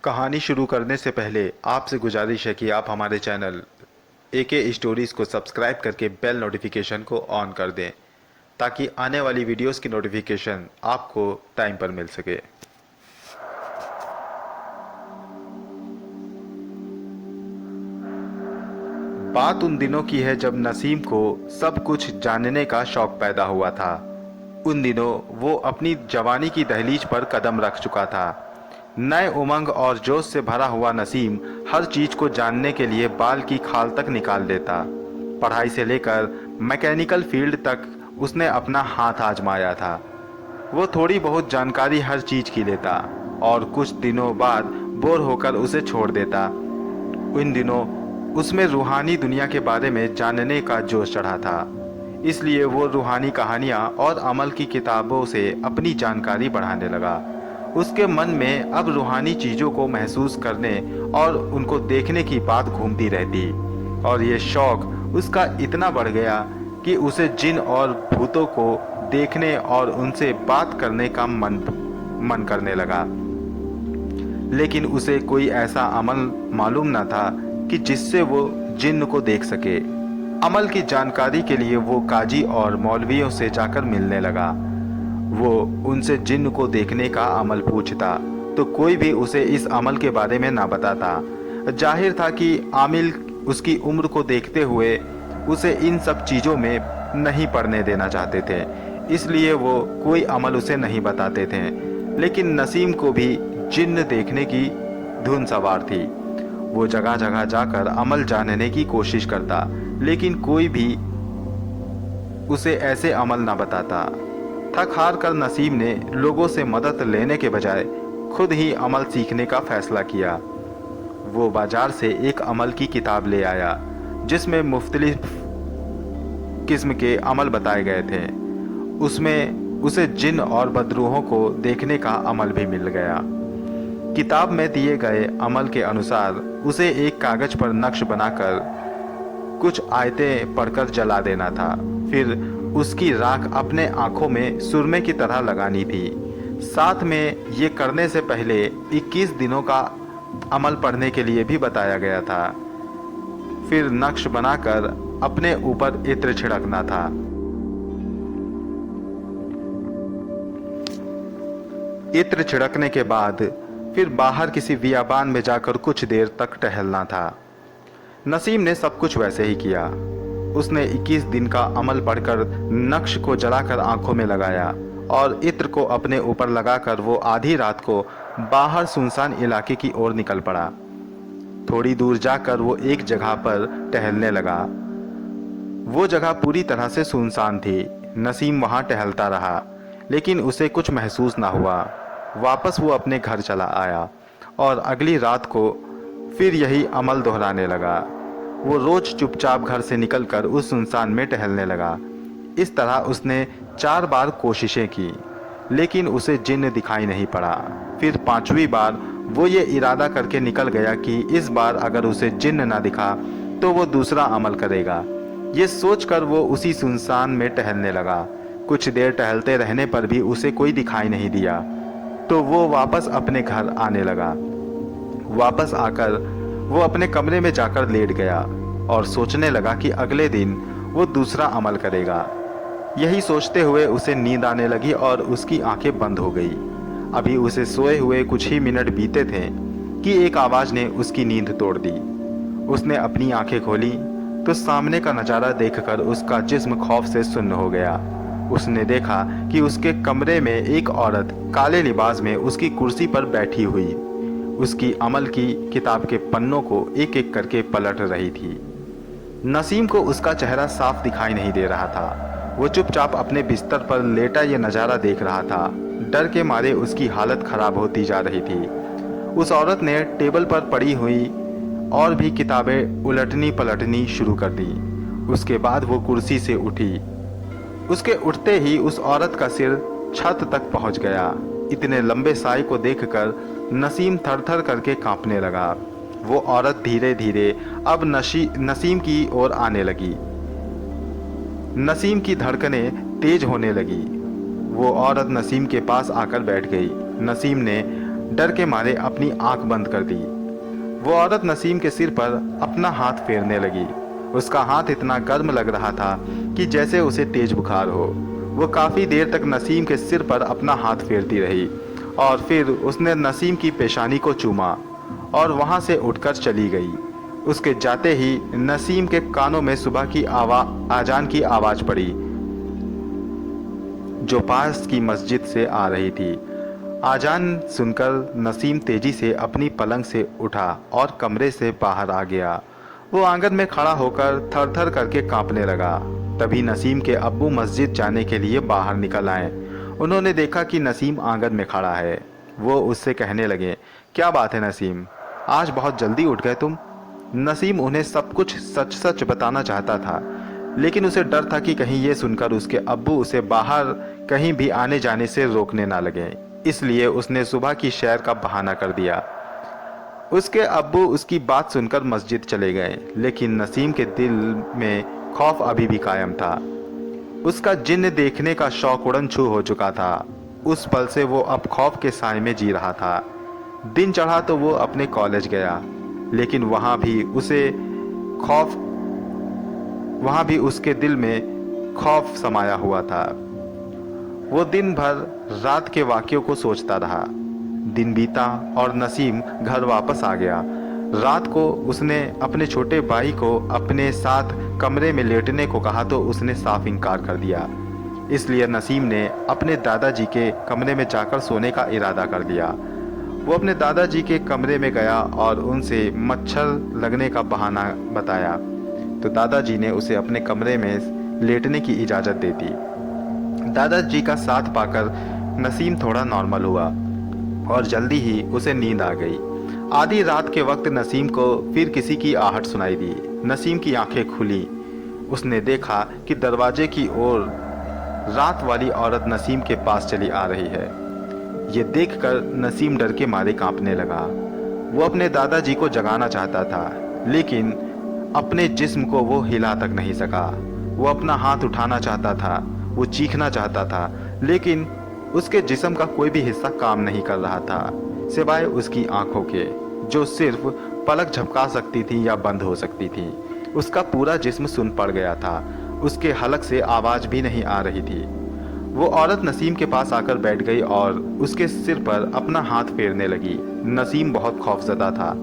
कहानी शुरू करने से पहले आपसे गुजारिश है कि आप हमारे चैनल एके स्टोरीज़ को सब्सक्राइब करके बेल नोटिफिकेशन को ऑन कर दें ताकि आने वाली वीडियोस की नोटिफिकेशन आपको टाइम पर मिल सके। बात उन दिनों की है जब नसीम को सब कुछ जानने का शौक पैदा हुआ था। उन दिनों वो अपनी जवानी की दहलीज पर कदम रख चुका था। नए उमंग और जोश से भरा हुआ नसीम हर चीज को जानने के लिए बाल की खाल तक निकाल देता। पढ़ाई से लेकर मैकेनिकल फील्ड तक उसने अपना हाथ आजमाया था। वो थोड़ी बहुत जानकारी हर चीज की लेता और कुछ दिनों बाद बोर होकर उसे छोड़ देता। उन दिनों उसमें रूहानी दुनिया के बारे में जानने का जोश चढ़ा था, इसलिए वो रूहानी कहानियाँ और अमल की किताबों से अपनी जानकारी बढ़ाने लगा। उसके मन में अब रूहानी चीज़ों को महसूस करने और उनको देखने की बात घूमती रहती और ये शौक उसका इतना बढ़ गया कि उसे जिन और भूतों को देखने और उनसे बात करने का मन करने लगा। लेकिन उसे कोई ऐसा अमल मालूम न था कि जिससे वो जिन्न को देख सके। अमल की जानकारी के लिए वो काजी और मौलवियों से जाकर मिलने लगा। वो उनसे जिन्न को देखने का अमल पूछता तो कोई भी उसे इस अमल के बारे में ना बताता। जाहिर था कि आमिल उसकी उम्र को देखते हुए उसे इन सब चीज़ों में नहीं पढ़ने देना चाहते थे, इसलिए वो कोई अमल उसे नहीं बताते थे। लेकिन नसीम को भी जिन्न देखने की धुन सवार थी। वो जगह जगह जाकर अमल जानने की कोशिश करता, लेकिन कोई भी उसे ऐसे अमल न बताता। थक हार कर नसीम ने लोगों से मदद लेने के बजाय खुद ही अमल सीखने का फैसला किया। वो बाजार से एक अमल की किताब ले आया जिसमें मुख्तलिफ किस्म के अमल बताए गए थे। उसमें उसे जिन और बदरूहों को देखने का अमल भी मिल गया। किताब में दिए गए अमल के अनुसार उसे एक कागज पर नक्श बनाकर कुछ आयतें पढ़कर जला देना था। फिर उसकी राख अपने आंखों में सुरमे की तरह लगानी थी। साथ में ये करने से पहले 21 दिनों का अमल पढ़ने के लिए भी बताया गया था। फिर नक्श बनाकर अपने ऊपर इत्र छिड़कना था। इत्र छिड़कने के बाद फिर बाहर किसी बियाबान में जाकर कुछ देर तक टहलना था। नसीम ने सब कुछ वैसे ही किया। उसने 21 दिन का अमल पढ़कर नक्श को जलाकर आंखों में लगाया और इत्र को अपने ऊपर लगाकर वो आधी रात को बाहर सुनसान इलाके की ओर निकल पड़ा। थोड़ी दूर जाकर वो एक जगह पर टहलने लगा। वो जगह पूरी तरह से सुनसान थी। नसीम वहाँ टहलता रहा, लेकिन उसे कुछ महसूस ना हुआ। वापस वो अपने घर चला आया और अगली रात को फिर यही अमल दोहराने लगा। वो रोज चुपचाप घर से निकलकर उस सुनसान में टहलने लगा। इस तरह उसने 4 बार कोशिशें की, लेकिन उसे जिन्न दिखाई नहीं पड़ा। फिर 5वीं बार वो ये इरादा करके निकल गया कि इस बार अगर उसे जिन्न ना दिखा तो वो दूसरा अमल करेगा। ये सोचकर वो उसी सुनसान में टहलने लगा। कुछ देर टहलते रहने पर भी उसे कोई दिखाई नहीं दिया तो वो वापस अपने घर आने लगा। वापस आकर वो अपने कमरे में जाकर लेट गया और सोचने लगा कि अगले दिन वो दूसरा अमल करेगा। यही सोचते हुए उसे नींद आने लगी और उसकी आंखें बंद हो गई। अभी उसे सोए हुए कुछ ही मिनट बीते थे कि एक आवाज़ ने उसकी नींद तोड़ दी। उसने अपनी आंखें खोली तो सामने का नज़ारा देखकर उसका जिस्म खौफ से सुन्न हो गया। उसने देखा कि उसके कमरे में एक औरत काले लिबास में उसकी कुर्सी पर बैठी हुई उसकी अमल की किताब के पन्नों को एक एक करके पलट रही थी। नसीम को उसका चेहरा साफ दिखाई नहीं दे रहा था। वो चुपचाप अपने बिस्तर पर लेटा ये नज़ारा देख रहा था। डर के मारे उसकी हालत खराब होती जा रही थी। उस औरत ने टेबल पर पड़ी हुई और भी किताबें उलटनी पलटनी शुरू कर दी। उसके बाद वो कुर्सी से उठी। उसके उठते ही उस औरत का सिर छत तक पहुंच गया। इतने लंबे साय को देखकर नसीम थर-थर करके कांपने लगा। वो औरत धीरे धीरे अब नसीम की ओर आने लगी। नसीम की धड़कनें तेज होने लगी। वो औरत नसीम के पास आकर बैठ गई। नसीम ने डर के मारे अपनी आंख बंद कर दी। वो औरत नसीम के सिर पर अपना हाथ फेरने लगी। उसका हाथ इतना गर्म लग रहा था कि जैसे उसे तेज बुखार हो। वो काफ़ी देर तक नसीम के सिर पर अपना हाथ फेरती रही और फिर उसने नसीम की पेशानी को चूमा और वहाँ से उठकर चली गई। उसके जाते ही नसीम के कानों में सुबह की आजान की आवाज़ पड़ी, जो पास की मस्जिद से आ रही थी। आजान सुनकर नसीम तेजी से अपनी पलंग से उठा और कमरे से बाहर आ गया। वो आंगन में खड़ा होकर थर थर करके कांपने लगा। तभी नसीम के अब्बू मस्जिद जाने के लिए बाहर निकल आए। उन्होंने देखा कि नसीम आंगन में खड़ा है। वो उससे कहने लगे, क्या बात है नसीम, आज बहुत जल्दी उठ गए तुम। नसीम उन्हें सब कुछ सच सच बताना चाहता था, लेकिन उसे डर था कि कहीं ये सुनकर उसके अब्बू उसे बाहर कहीं भी आने जाने से रोकने ना लगे। इसलिए उसने सुबह की सैर का बहाना कर दिया। उसके अब्बू उसकी बात सुनकर मस्जिद चले गए, लेकिन नसीम के दिल में खौफ अभी भी कायम था। उसका जिन्न देखने का शौक उड़न छू हो चुका था। उस पल से वो अब खौफ के साए में जी रहा था। दिन चढ़ा तो वो अपने कॉलेज गया, लेकिन वहाँ भी उसके दिल में खौफ समाया हुआ था। वो दिन भर रात के वाक़यों को सोचता रहा। दिन बीता और नसीम घर वापस आ गया। रात को उसने अपने छोटे भाई को अपने साथ कमरे में लेटने को कहा तो उसने साफ इनकार कर दिया। इसलिए नसीम ने अपने दादाजी के कमरे में जाकर सोने का इरादा कर लिया। वो अपने दादाजी के कमरे में गया और उनसे मच्छर लगने का बहाना बताया, तो दादाजी ने उसे अपने कमरे में लेटने की इजाज़त दे दी। दादाजी का साथ पाकर नसीम थोड़ा नॉर्मल हुआ और जल्दी ही उसे नींद आ गई। आधी रात के वक्त नसीम को फिर किसी की आहट सुनाई दी। नसीम की आंखें खुली। उसने देखा कि दरवाजे की ओर रात वाली औरत नसीम के पास चली आ रही है। ये देखकर नसीम डर के मारे कांपने लगा। वो अपने दादाजी को जगाना चाहता था, लेकिन अपने जिस्म को वो हिला तक नहीं सका। वो अपना हाथ उठाना चाहता था, वो चीखना चाहता था, लेकिन उसके जिस्म का कोई भी हिस्सा काम नहीं कर रहा था, सिवाय उसकी आंखों के, जो सिर्फ पलक झपका सकती थी या बंद हो सकती थी। उसका पूरा जिस्म सुन पड़ गया था। उसके हलक से आवाज़ भी नहीं आ रही थी। वो औरत नसीम के पास आकर बैठ गई और उसके सिर पर अपना हाथ फेरने लगी। नसीम बहुत खौफजदा था।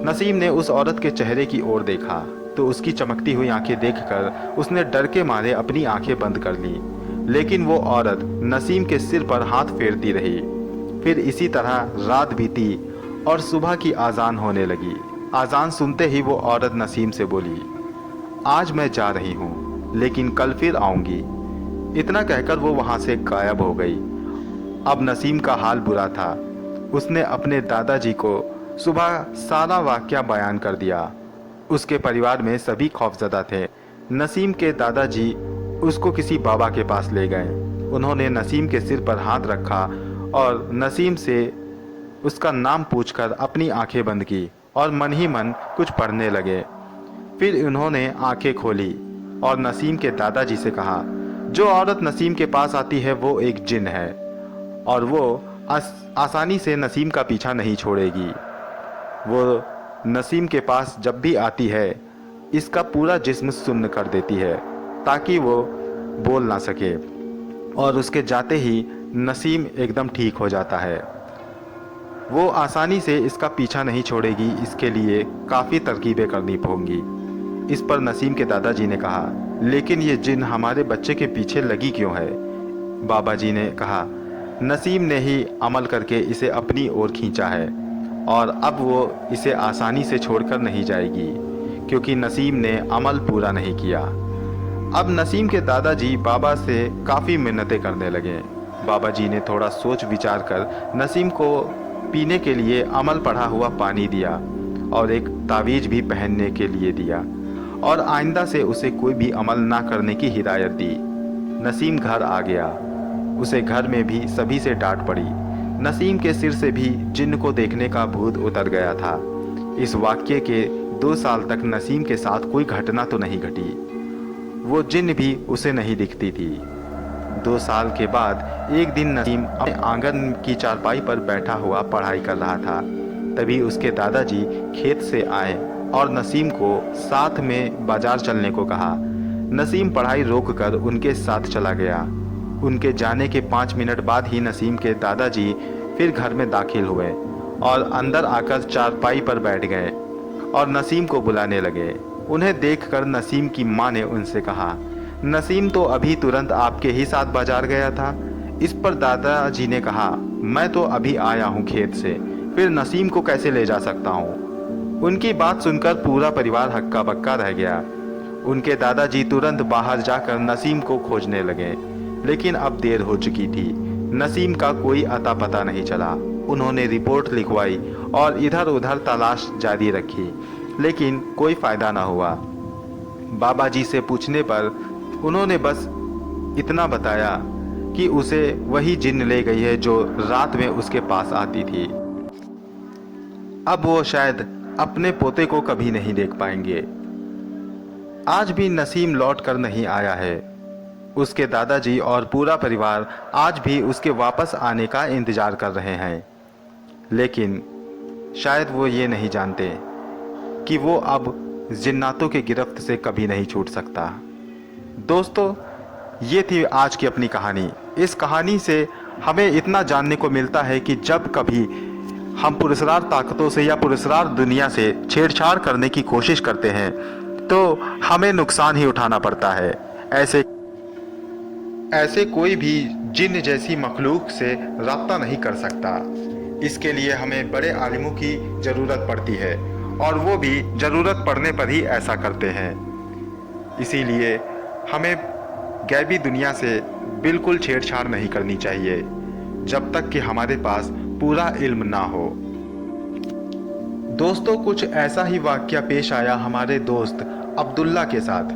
नसीम ने उस औरत के चेहरे की ओर देखा तो उसकी चमकती हुई आंखें देखकर उसने डर के मारे अपनी आंखें बंद कर ली, लेकिन वो औरत नसीम के सिर पर हाथ फेरती रही। फिर इसी तरह रात बीती और सुबह की आज़ान होने लगी। आज़ान सुनते ही वो औरत नसीम से बोली, आज मैं जा रही हूँ, लेकिन कल फिर आऊँगी। इतना कहकर वो वहाँ से गायब हो गई। अब नसीम का हाल बुरा था। उसने अपने दादाजी को सुबह सारा वाक़या बयान कर दिया। उसके परिवार में सभी खौफजदा थे। नसीम के दादाजी उसको किसी बाबा के पास ले गए। उन्होंने नसीम के सिर पर हाथ रखा और नसीम से उसका नाम पूछकर अपनी आंखें बंद की और मन ही मन कुछ पढ़ने लगे। फिर उन्होंने आंखें खोली और नसीम के दादाजी से कहा, जो औरत नसीम के पास आती है वो एक जिन है और वो आसानी से नसीम का पीछा नहीं छोड़ेगी। वो नसीम के पास जब भी आती है इसका पूरा जिस्म सुन्न कर देती है ताकि वो बोल ना सके, और उसके जाते ही नसीम एकदम ठीक हो जाता है। वो आसानी से इसका पीछा नहीं छोड़ेगी, इसके लिए काफ़ी तरकीबें करनी होंगी। इस पर नसीम के दादाजी ने कहा, लेकिन ये जिन हमारे बच्चे के पीछे लगी क्यों है? बाबा जी ने कहा, नसीम ने ही अमल करके इसे अपनी ओर खींचा है और अब वो इसे आसानी से छोड़कर नहीं जाएगी, क्योंकि नसीम ने अमल पूरा नहीं किया। अब नसीम के दादाजी बाबा से काफ़ी मिन्नतें करने लगे। बाबा जी ने थोड़ा सोच विचार कर नसीम को पीने के लिए अमल पढ़ा हुआ पानी दिया और एक तावीज़ भी पहनने के लिए दिया और आइंदा से उसे कोई भी अमल ना करने की हिदायत दी। नसीम घर आ गया। उसे घर में भी सभी से डांट पड़ी। नसीम के सिर से भी जिन्न को देखने का भूत उतर गया था। इस वाक्य के 2 साल तक नसीम के साथ कोई घटना तो नहीं घटी। वो जिन्न भी उसे नहीं दिखती थी। 2 साल के बाद एक दिन नसीम अपने आंगन की चारपाई पर बैठा हुआ पढ़ाई कर रहा था। तभी उसके दादाजी खेत से आए और नसीम को साथ में बाजार चलने को कहा। नसीम पढ़ाई रोककर उनके साथ चला गया। उनके जाने के 5 मिनट बाद ही नसीम के दादाजी फिर घर में दाखिल हुए और अंदर आकर चारपाई पर बैठ गए और नसीम को बुलाने लगे। उन्हें देखकर नसीम की मां ने उनसे कहा, नसीम तो अभी तुरंत आपके ही साथ बाजार गया था। इस पर दादाजी ने कहा, मैं तो अभी आया हूँ खेत से, फिर नसीम को कैसे ले जा सकता हूँ। उनकी बात सुनकर पूरा परिवार हक्का बक्का रह गया। उनके दादाजी तुरंत बाहर जाकर नसीम को खोजने लगे, लेकिन अब देर हो चुकी थी। नसीम का कोई अता पता नहीं चला। उन्होंने रिपोर्ट लिखवाई और इधर उधर तलाश जारी रखी, लेकिन कोई फायदा न हुआ। बाबा जी से पूछने पर उन्होंने बस इतना बताया कि उसे वही जिन्न ले गई है जो रात में उसके पास आती थी। अब वो शायद अपने पोते को कभी नहीं देख पाएंगे। आज भी नसीम लौट कर नहीं आया है। उसके दादाजी और पूरा परिवार आज भी उसके वापस आने का इंतजार कर रहे हैं, लेकिन शायद वो ये नहीं जानते कि वो अब जिन्नातों के गिरफ्त से कभी नहीं छूट सकता। दोस्तों, ये थी आज की अपनी कहानी। इस कहानी से हमें इतना जानने को मिलता है कि जब कभी हम पुरस्कार ताकतों से या पुरस्कार दुनिया से छेड़छाड़ करने की कोशिश करते हैं तो हमें नुकसान ही उठाना पड़ता है। ऐसे कोई भी जिन्न जैसी मखलूक से राब्ता नहीं कर सकता। इसके लिए हमें बड़े आलिमों की ज़रूरत पड़ती है और वो भी ज़रूरत पड़ने पर ही ऐसा करते हैं। इसीलिए हमें गैबी दुनिया से बिल्कुल छेड़छाड़ नहीं करनी चाहिए जब तक कि हमारे पास पूरा इल्म ना हो। दोस्तों, कुछ ऐसा ही वाक़या पेश आया हमारे दोस्त अब्दुल्ला के साथ।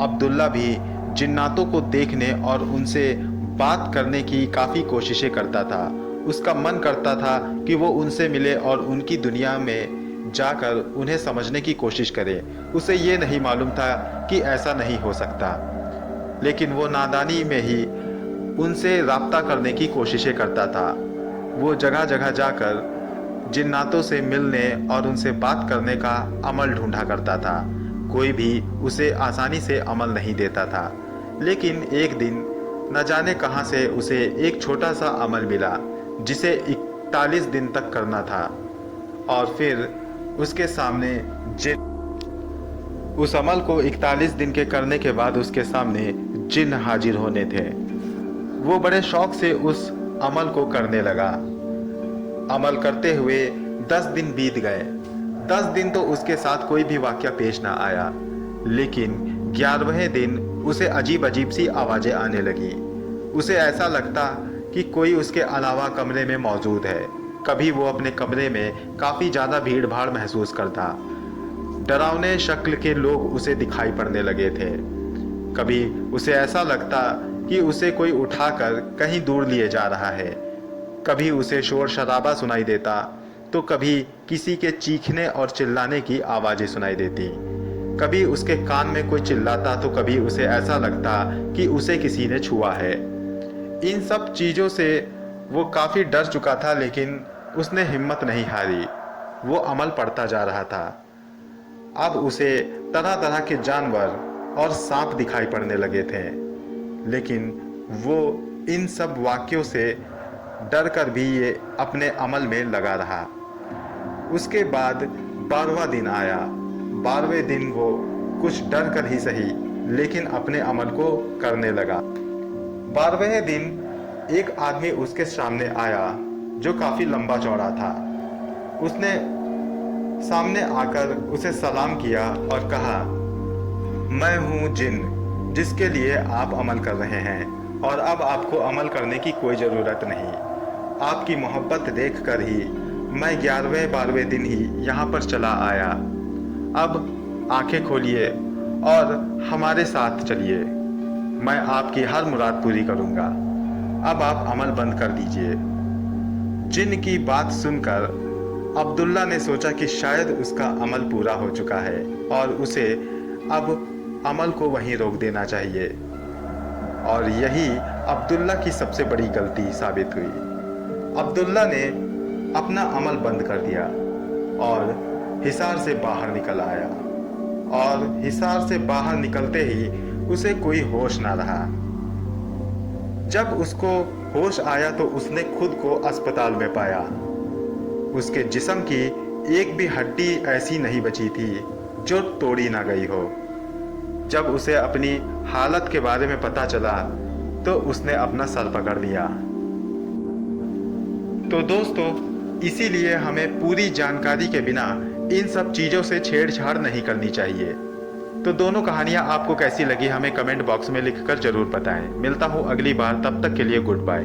अब्दुल्ला भी जिन्नातों को देखने और उनसे बात करने की काफ़ी कोशिशें करता था। उसका मन करता था कि वो उनसे मिले और उनकी दुनिया में जाकर उन्हें समझने की कोशिश करे। उसे ये नहीं मालूम था कि ऐसा नहीं हो सकता, लेकिन वो नादानी में ही उनसे राब्ता करने की कोशिशें करता था। वो जगह जगह जाकर जिन्नातों से मिलने और उनसे बात करने का अमल ढूंढा करता था। कोई भी उसे आसानी से अमल नहीं देता था, लेकिन एक दिन न जाने कहां से उसे एक छोटा सा अमल मिला जिसे 41 दिन तक करना था और फिर उसके सामने उस अमल को 41 दिन के करने के बाद उसके सामने जिन्न हाजिर होने थे। वो बड़े शौक से उस अमल को करने लगा। अमल करते हुए 10 दिन बीत गए। 10 दिन तो उसके साथ कोई भी वाक़या पेश ना आया, लेकिन 11वें दिन उसे अजीब अजीब सी आवाज़ें आने लगी। उसे ऐसा लगता कि कोई उसके अलावा कमरे में मौजूद है। कभी वो अपने कमरे में काफ़ी ज़्यादा भीड़ भाड़ महसूस करता। डरावने शक्ल के लोग उसे दिखाई पड़ने लगे थे। कभी उसे ऐसा लगता कि उसे कोई उठाकर कहीं दूर लिए जा रहा है। कभी उसे शोर शराबा सुनाई देता तो कभी किसी के चीखने और चिल्लाने की आवाज़ें सुनाई देती। कभी उसके कान में कोई चिल्लाता तो कभी उसे ऐसा लगता कि उसे किसी ने छुआ है। इन सब चीज़ों से वो काफ़ी डर चुका था, लेकिन उसने हिम्मत नहीं हारी। वो अमल पड़ता जा रहा था। अब उसे तरह तरह के जानवर और सांप दिखाई पड़ने लगे थे, लेकिन वो इन सब वाक्यों से डर कर भी ये अपने अमल में लगा रहा। उसके बाद 12वां दिन आया। 12वें दिन वो कुछ डर कर ही सही, लेकिन अपने अमल को करने लगा। 12वें दिन एक आदमी उसके सामने आया जो काफ़ी लंबा चौड़ा था। उसने सामने आकर उसे सलाम किया और कहा, मैं हूँ जिन्न जिसके लिए आप अमल कर रहे हैं और अब आपको अमल करने की कोई ज़रूरत नहीं। आपकी मोहब्बत देखकर ही मैं 11वें 12वें दिन ही यहाँ पर चला आया। अब आंखें खोलिए और हमारे साथ चलिए। मैं आपकी हर मुराद पूरी करूँगा। अब आप अमल बंद कर दीजिए। जिन्न की बात सुनकर अब्दुल्ला ने सोचा कि शायद उसका अमल पूरा हो चुका है और उसे अब अमल को वहीं रोक देना चाहिए। और यही अब्दुल्ला की सबसे बड़ी गलती साबित हुई। अब्दुल्ला ने अपना अमल बंद कर दिया और हिसार से बाहर निकल आया, और हिसार से बाहर निकलते ही उसे कोई होश ना रहा। जब उसको होश आया तो उसने खुद को अस्पताल में पाया। उसके जिस्म की एक भी हड्डी ऐसी नहीं बची थी जो तोड़ी ना गई हो। जब उसे अपनी हालत के बारे में पता चला तो उसने अपना सर पकड़ लिया। तो दोस्तों, इसीलिए हमें पूरी जानकारी के बिना इन सब चीज़ों से छेड़छाड़ नहीं करनी चाहिए। तो दोनों कहानियाँ आपको कैसी लगी हमें कमेंट बॉक्स में लिखकर जरूर बताएं। मिलता हूँ अगली बार, तब तक के लिए गुड बाय।